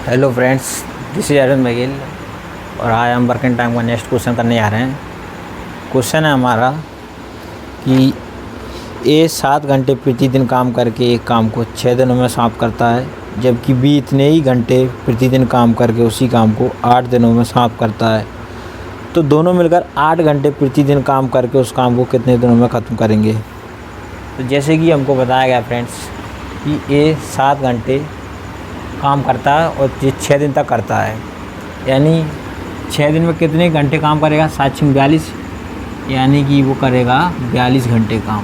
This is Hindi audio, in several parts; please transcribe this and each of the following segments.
Hello friends, this is Arun Baghel और आज हम वर्किंग टाइम का नेक्स्ट क्वेश्चन करने जा रहे हैं। क्वेश्चन है हमारा कि ए 7 घंटे प्रतिदिन काम करके एक काम को 6 दिनों में समाप्त करता है, जबकि बी इतने ही घंटे प्रतिदिन काम करके उसी काम को 8 दिनों में समाप्त करता है। तो दोनों मिलकर 8 घंटे प्रतिदिन काम करके उस काम को कितने दिनों में ख़त्म करेंगे। तो जैसे कि हमको बताया गया फ्रेंड्स कि ए 7 घंटे काम करता है और ये 6 दिन तक करता है, यानी 6 दिन में कितने घंटे काम करेगा, 7×42, यानी कि वो करेगा 42 घंटे काम।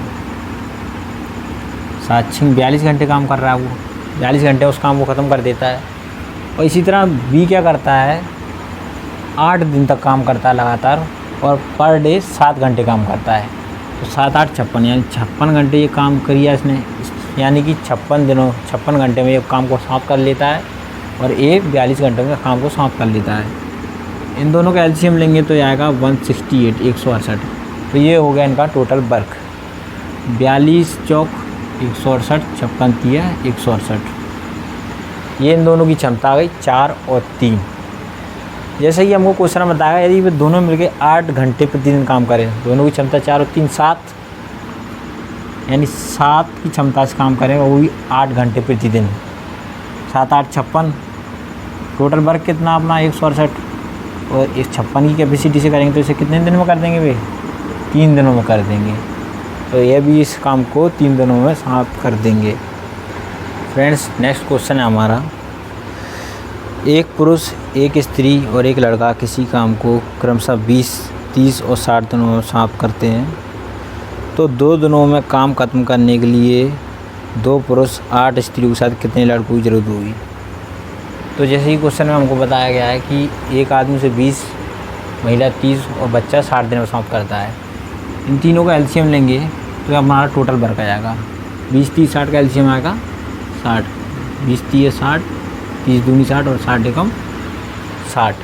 7×42 घंटे काम कर रहा है, वो 42 घंटे उस काम को ख़त्म कर देता है। और इसी तरह बी क्या करता है, 8 दिन तक काम करता है लगातार और पर डे 7 घंटे काम करता है। तो 7 8 56, यानी 56 घंटे ये काम किया इसने, यानी कि 56 घंटे में ये काम को समाप्त कर लेता है और ये 42 घंटों में काम को समाप्त कर लेता है। इन दोनों का एलसीएम लेंगे तो आएगा 168, 168। तो ये हो गया इनका टोटल वर्क। 42 चौक 168, 56 तिया 168। ये इन दोनों की क्षमता आ गई 4 और 3। जैसे कि हमको क्वेश्चन में बताया, यदि वे दोनों मिलकर 8 घंटे प्रतिदिन काम करें, दोनों की क्षमता 4 और 3 7, यानी 7 की क्षमता से काम करेंगे, वो भी 8 घंटे प्रतिदिन। 7 8 56, टोटल वर्क कितना अपना 168, और इस 56 की कैपेसिटी से करेंगे तो इसे कितने दिनों में कर देंगे वे, 3 दिनों में कर देंगे। तो ये भी इस काम को 3 दिनों में समाप्त कर देंगे। फ्रेंड्स, नेक्स्ट क्वेश्चन है हमारा, एक पुरुष, एक स्त्री और एक लड़का किसी काम को क्रमशः 20, 30 और 60 दिनों में समाप्त करते हैं। तो 2 दिनों में काम खत्म करने के लिए 2 पुरुष 8 स्त्रियों के साथ कितने लड़कों की ज़रूरत होगी। तो जैसे ही क्वेश्चन में हमको बताया गया है कि एक आदमी से 20, महिला 30 और बच्चा 60 दिन में समाप्त करता है। इन तीनों का एलसीएम लेंगे तो हमारा टोटल वर्क आ जाएगा 20 30 60 का एलसीएम आएगा 60। 20 30 60, 30 दूनी 60 और 60 एकम 60।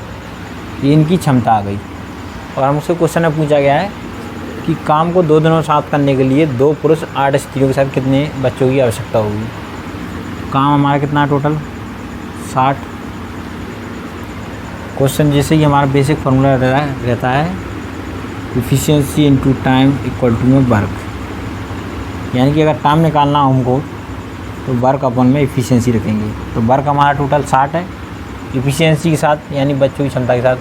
ये इनकी क्षमता आ गई। और हमसे क्वेश्चन में पूछा गया है कि काम को 2 दिनों में समाप्त करने के लिए 2 पुरुष 8 स्त्रियों के साथ कितने बच्चों की आवश्यकता होगी। काम हमारा कितना टोटल 60। क्वेश्चन जैसे कि हमारा बेसिक फार्मूला रहता है efficiency into time equal to में वर्क, यानी कि अगर टाइम निकालना हो हमको तो वर्क अपन में इफ़िशियंसी रखेंगे। तो वर्क हमारा टोटल 60 है, इफ़िशियंसी के साथ यानी बच्चों की क्षमता के साथ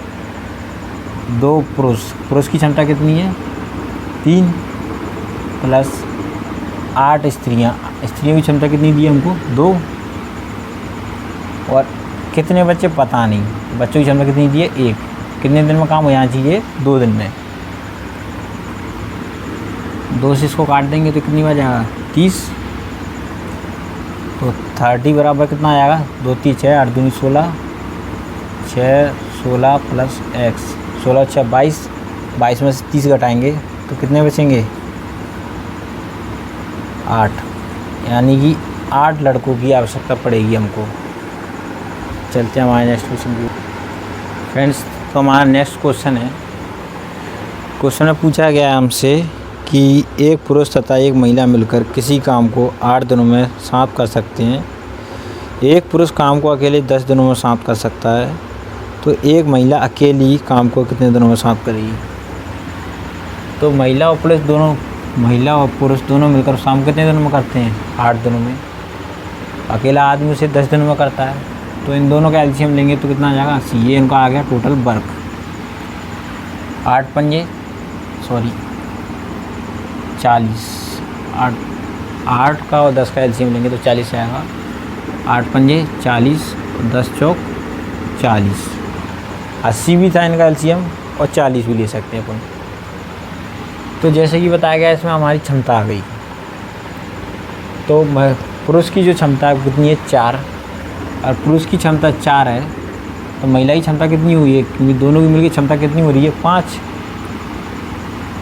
2 पुरुष की क्षमता कितनी है 3 प्लस 8 स्त्रियों की क्षमता कितनी दी हमको 2, और कितने बच्चे पता नहीं, बच्चों की क्षमता कितनी दी है 1। कितने दिन में काम हो जाना चाहिए 2 दिन में। 2 से इसको काट देंगे तो कितनी बार जाएगा 30। तो 30 बराबर कितना आएगा 2 3 6 8 दूनी 16, 6 16 प्लस x 16 6 22, 22 में से 30 घटाएंगे तो कितने बचेंगे 8, यानी कि 8 लड़कों की आवश्यकता पड़ेगी हमको। चलते हैं हमारे नेक्स्ट क्वेश्चन की। फ्रेंड्स, तो हमारा नेक्स्ट क्वेश्चन है, क्वेश्चन में पूछा गया है हमसे कि एक पुरुष तथा एक महिला मिलकर किसी काम को 8 दिनों में समाप्त कर सकते हैं। एक पुरुष काम को अकेले 10 दिनों में समाप्त कर सकता है, तो एक महिला अकेली काम को कितने दिनों में समाप्त करेगी। तो महिला और पुरुष दोनों मिलकर काम कितने दिनों में करते हैं 8 दिनों में। अकेला आदमी उसे 10 दिनों में करता है। तो इन दोनों का एलसीएम लेंगे तो कितना आ जाएगा 80। ये इनका आ गया टोटल वर्क। 8 पंजे 40, 8 का और 10 का एलसीएम लेंगे तो 40 आएगा। 8 पंजे 40 और 10 चौक 40। 80 भी था इनका एलसीएम और 40 भी ले सकते हैं अपन। तो जैसे कि बताया गया इसमें हमारी क्षमता आ गई। तो पुरुष की जो क्षमता है कितनी है 4, और पुरुष की क्षमता 4 है, तो महिला की क्षमता कितनी हुई है, क्योंकि दोनों की मिलकर क्षमता कितनी हो रही है 5।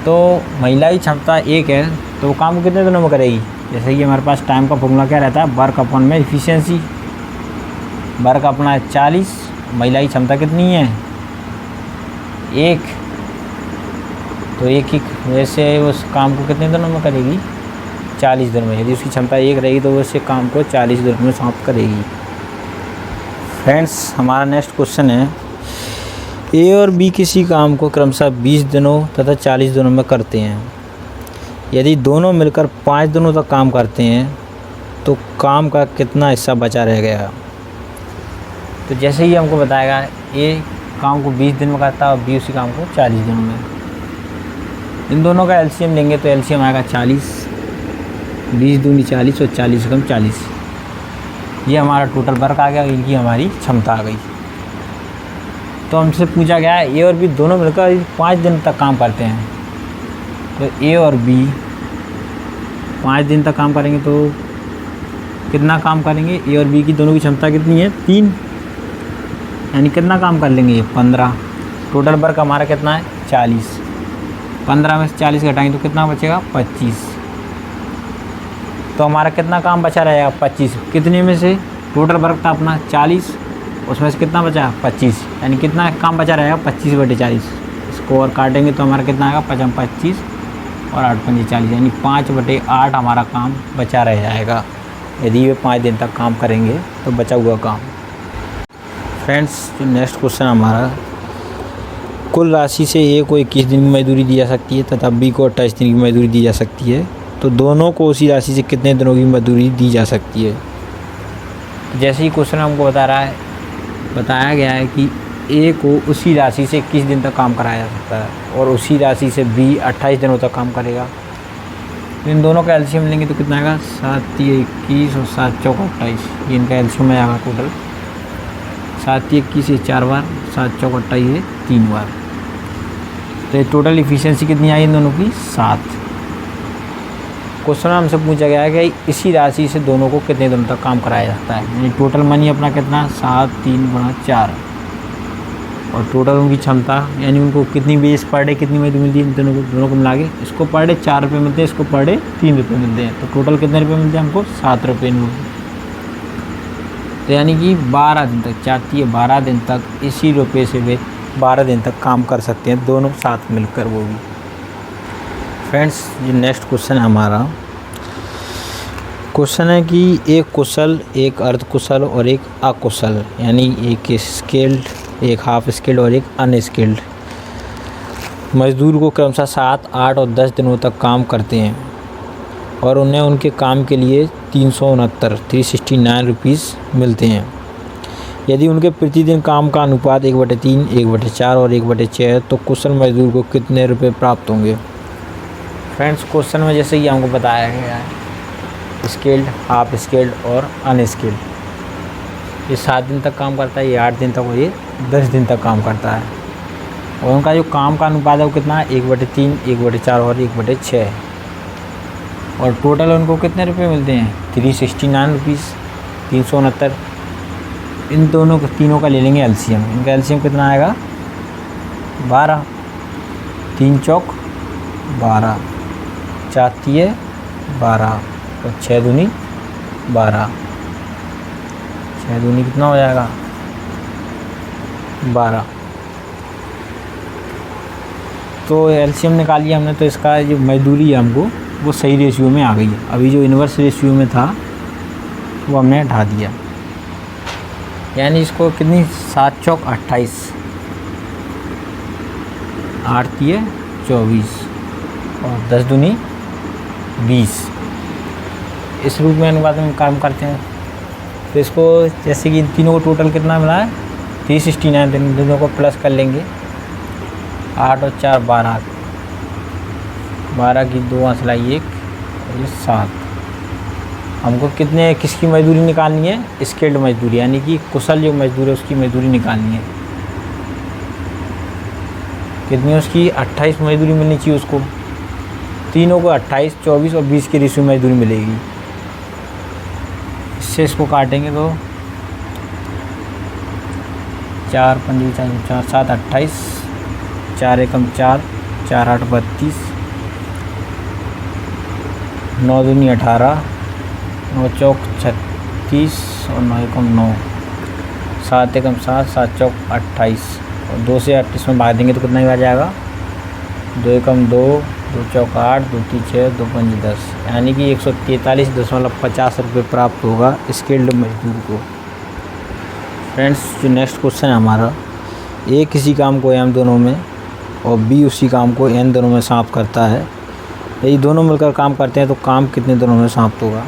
तो महिला की क्षमता 1 है, तो वो काम को कितने दिनों में करेगी। जैसे कि हमारे पास टाइम का फॉर्मूला क्या रहता है, वर्क अपन में इफ़िशियंसी। वर्क अपना है 40, महिला की क्षमता कितनी है 1, तो 1 ही वैसे उस काम को कितने दिनों में करेगी 40 दिन में। यदि उसकी क्षमता 1 रहेगी तो वो इस काम को 40 दिन में समाप्त करेगी। फ्रेंड्स, हमारा नेक्स्ट क्वेश्चन है, ए और बी किसी काम को क्रमशः 20 दिनों तथा 40 दिनों में करते हैं। यदि दोनों मिलकर 5 दिनों तक काम करते हैं तो काम का कितना हिस्सा बचा रह गया। तो जैसे ही हमको बताएगा, ए काम को 20 दिन में करता है और बी उसी काम को 40 दिनों में। इन दोनों का एलसीएम लेंगे तो एलसीएम आएगा 40, 20 दूनी 40 और 40 कम 40। ये हमारा टोटल वर्क आ गया, इनकी हमारी क्षमता आ गई। तो हमसे पूछा गया है ए और बी दोनों मिलकर 5 दिन तक काम करते हैं। तो ए और बी 5 दिन तक काम करेंगे तो कितना काम करेंगे। ए और बी की दोनों की क्षमता कितनी है, 3, यानी कितना काम कर लेंगे ये 15। टोटल वर्क हमारा कितना है 40। 15 में से 40 घटाएंगे तो कितना बचेगा 25। तो हमारा कितना काम बचा रहेगा 25। कितने में से टोटल वर्क था अपना 40, उसमें से कितना बचा 25, यानी कितना काम बचा रहेगा 25/40। इसको और काटेंगे तो हमारा कितना आएगा 25 और 8 5 40, यानी 5/8 हमारा काम बचा रह जाएगा। यदि वे 5 दिन तक काम करेंगे तो बचा हुआ काम। फ्रेंड्स, जो नेक्स्ट क्वेश्चन हमारा, कुल राशि से ए को 21 दिन की मजदूरी दी जा सकती है तथा बी को 28 दिन की मजदूरी दी जा सकती है। तो दोनों को उसी राशि से कितने दिनों की मजदूरी दी जा सकती है। जैसे ही क्वेश्चन हमको बताया गया है कि ए को उसी राशि से 21 दिन तक काम कराया जा सकता है और उसी राशि से बी 28 दिनों तक काम करेगा। तो इन दोनों का एलसीएम लेंगे तो कितना आएगा 7 3 21 और 7 4 28। ये इनका एलसीएम में आएगा टोटल 7 3 21 ये 4 बार, 7 4 28 ये 3 बार। तो ये टोटल इफिशियंसी कितनी आई इन दोनों की 7। क्वेश्चन हमसे पूछा गया है कि इसी राशि से दोनों को कितने दिनों तक काम कराया जाता है। यानी टोटल मनी अपना कितना 7 3 गुणा 4 और टोटल उनकी क्षमता, यानी उनको कितनी बेस पर डे कितनी मजदूरी मिलती है। दोनों को मिला के इसको पर डे 4 रुपये मिलते हैं, इसको पर डे 3 रुपये मिलते हैं। तो टोटल कितने रुपये मिलते हैं हमको 7 रुपये मिलते। तो यानी कि 12 दिन तक, चाहती है 12 दिन तक इसी रुपये से वे 12 दिन तक काम कर सकते हैं, दोनों साथ मिलकर वो भी। फ्रेंड्स, ये नेक्स्ट क्वेश्चन है हमारा। क्वेश्चन है कि एक कुशल, एक अर्ध कुशल और एक अकुशल, यानी एक स्किल्ड, एक हाफ स्किल्ड और एक अनस्किल्ड मजदूर को क्रमशः 7 8 और 10 दिनों तक काम करते हैं और उन्हें उनके काम के लिए 369 रुपीज़ मिलते हैं। यदि उनके प्रतिदिन काम का अनुपात 1/3, 1/4 और 1/6 है तो कुशल मजदूर को कितने रुपए प्राप्त होंगे। फ्रेंड्स, क्वेश्चन में जैसे कि हमको बताया गया है, स्किल्ड, हाफ स्किल्ड और अनस्किल्ड, ये 7 दिन तक काम करता है, ये 8 दिन तक और ये 10 दिन तक काम करता है। और उनका जो काम का अनुपात है वो कितना है 1/3, 1/4 और 1/6। और टोटल उनको कितने रुपए मिलते हैं 369 रुपीज़, 369। इन दोनों को तीनों का ले लेंगे एलसीएम। इनका एलसीएम कितना आएगा 12, 3 चौक 12, 4 तिये 12 और 6 दूनी 12, 6 दूनी कितना हो जाएगा 12। तो एलसीएम निकाल लिया हमने, तो इसका जो मजदूरी है हमको वो सही रेशियो में आ गई है। अभी जो इन्वर्स रेशियो में था वो हमने हटा दिया, यानी इसको कितनी 7 चौक 28, 8 तिये 24 और 10 दूनी 20। इस रूप में अनुपात में काम करते हैं। तो इसको जैसे कि इन तीनों को टोटल कितना मिला है 369, दोनों को प्लस कर लेंगे। 8 और 4 12, 12 की 2 असलाई 1 और ये 7। हमको कितने किसकी मजदूरी निकालनी है स्किल्ड मजदूरी, यानी कि कुशल जो मजदूर है उसकी मजदूरी निकालनी है। कितनी उसकी 28 मजदूरी मिलनी चाहिए उसको। तीनों को 28, 24 और 20 की रेशियो मजदूरी मिलेगी। इससे इसको काटेंगे तो 4 5 4 7 28, 4 एकम 4, 4 8 32, 9 दूनी 18, 9 चौक 36 और 9 एकम 9, 7 एकम 7, 7 चौक 28 और 2 से 38 में भाग देंगे तो कितना ही आ जाएगा 2 एकम 2, 2 चौक 8, 2 3 6, 2 5 10, यानी कि 143.50 रुपये प्राप्त होगा स्किल्ड मजदूर को। फ्रेंड्स, जो नेक्स्ट क्वेश्चन है हमारा, ए किसी काम को एम दोनों में और बी उसी काम को एन दोनों में समाप्त करता है। यदि दोनों मिलकर काम करते हैं तो काम कितने दिनों में समाप्त होगा।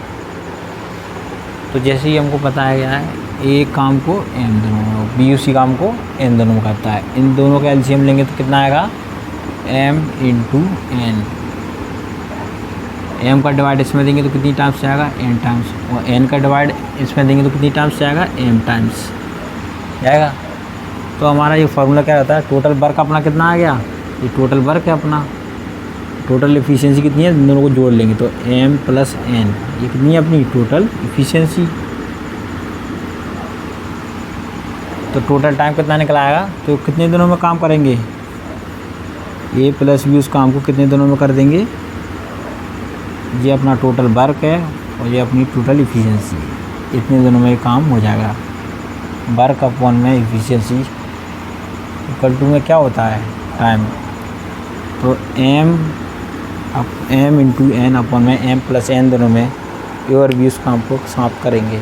तो जैसे ही हमको बताया गया है, ए काम को एम दोनों में, बी उसी काम को एन दोनों में करता है। इन दोनों का एलसीएम लेंगे तो कितना आएगा, एम इंटू एन। एम का डिवाइड इसमें देंगे तो कितनी टाइम्स से आएगा, एन टाइम्स, और एन का डिवाइड इसमें देंगे तो कितनी टाइम्स से आएगा, एम टाइम्स जाएगा। तो हमारा ये फार्मूला क्या रहता है, टोटल वर्क अपना कितना आ गया, ये टोटल वर्क है अपना, टोटल इफिशिएंसी कितनी है, दोनों को जोड़ लेंगे तो एम प्लस एन, ये कितनी है अपनी टोटल इफिशिएंसी। तो टोटल टाइम कितना निकल आएगा, तो कितने दिनों में काम करेंगे, ए प्लस बी उस काम को कितने दिनों में कर देंगे। ये अपना टोटल वर्क है और ये अपनी टोटल इफिशिएंसी, इतने दिनों में काम हो जाएगा। वर्क अपॉन में इफिशिएंसी इक्वल टू में क्या होता है, टाइम। तो एम इंटू एन अपॉन में एम प्लस एन दोनों में ए और बी उस काम को समाप्त करेंगे।